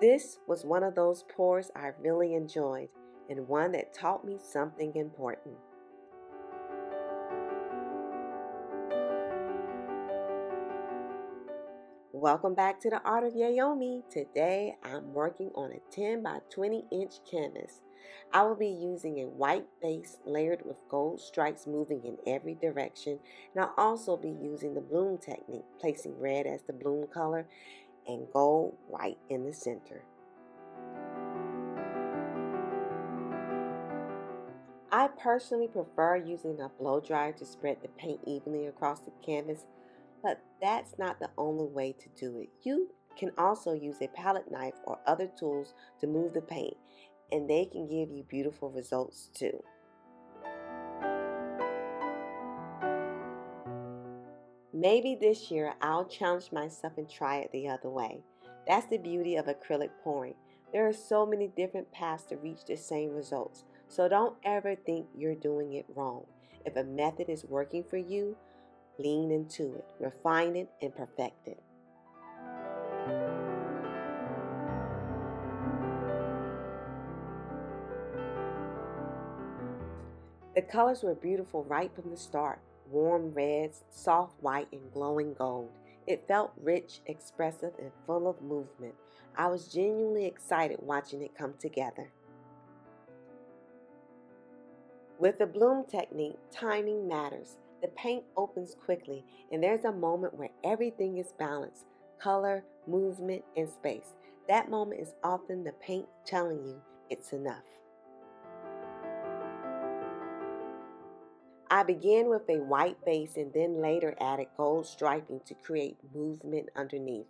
This was one of those pours I really enjoyed and one that taught me something important. Welcome back to the Art of Yayomi. Today I'm working on a 10 by 20 inch canvas. I will be using a white base layered with gold stripes moving in every direction, and I'll also be using the bloom technique, placing red as the bloom color and gold right in the center. I personally prefer using a blow dryer to spread the paint evenly across the canvas, but that's not the only way to do it. You can also use a palette knife or other tools to move the paint, and they can give you beautiful results too. Maybe this year I'll challenge myself and try it the other way. That's the beauty of acrylic pouring. There are so many different paths to reach the same results, so don't ever think you're doing it wrong. If a method is working for you, lean into it, refine it, and perfect it. The colors were beautiful right from the start: warm reds, soft white, and glowing gold. It felt rich, expressive, and full of movement. I was genuinely excited watching it come together. With the bloom technique, timing matters. The paint opens quickly, and there's a moment where everything is balanced: color, movement, and space. That moment is often the paint telling you it's enough. I began with a white base and then later added gold striping to create movement underneath.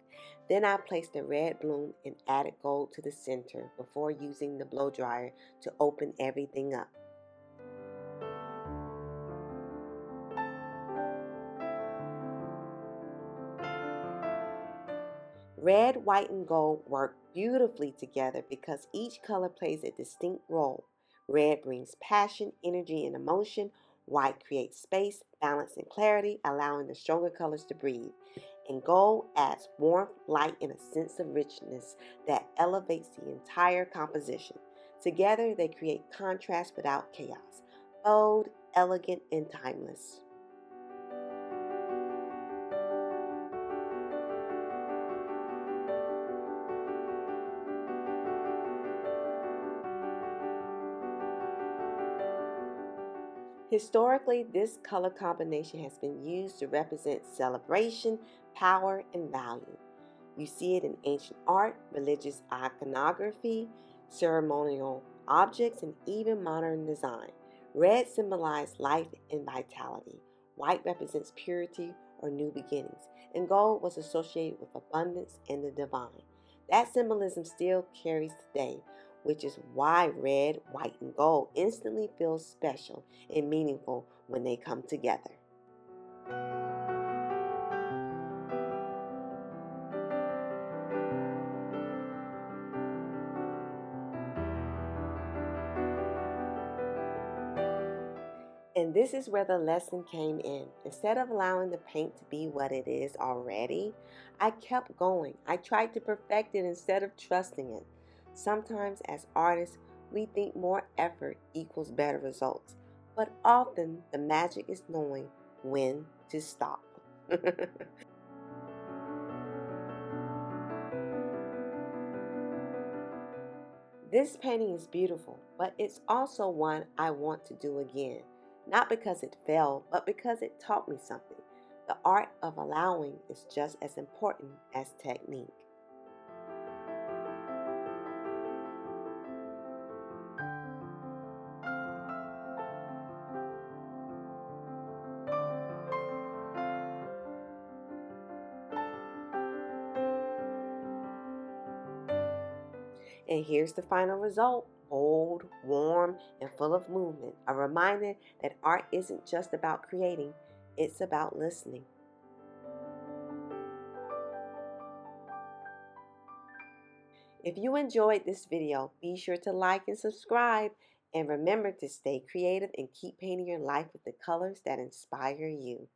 Then I placed a red bloom and added gold to the center before using the blow dryer to open everything up. Red, white, and gold work beautifully together because each color plays a distinct role. Red brings passion, energy, and emotion. White creates space, balance, and clarity, allowing the stronger colors to breathe. And gold adds warmth, light, and a sense of richness that elevates the entire composition. Together, they create contrast without chaos. Bold, elegant, and timeless. Historically, this color combination has been used to represent celebration, power, and value. You see it in ancient art, religious iconography, ceremonial objects, and even modern design. Red symbolizes life and vitality. White represents purity or new beginnings, and gold was associated with abundance and the divine. That symbolism still carries today, which is why red, white, and gold instantly feel special and meaningful when they come together. And this is where the lesson came in. Instead of allowing the paint to be what it is already, I kept going. I tried to perfect it instead of trusting it. Sometimes, as artists, we think more effort equals better results, but often the magic is knowing when to stop. This painting is beautiful, but it's also one I want to do again. Not because it failed, but because it taught me something. The art of allowing is just as important as technique. And here's the final result: bold, warm, and full of movement. A reminder that art isn't just about creating, it's about listening. If you enjoyed this video, be sure to like and subscribe. And remember to stay creative and keep painting your life with the colors that inspire you.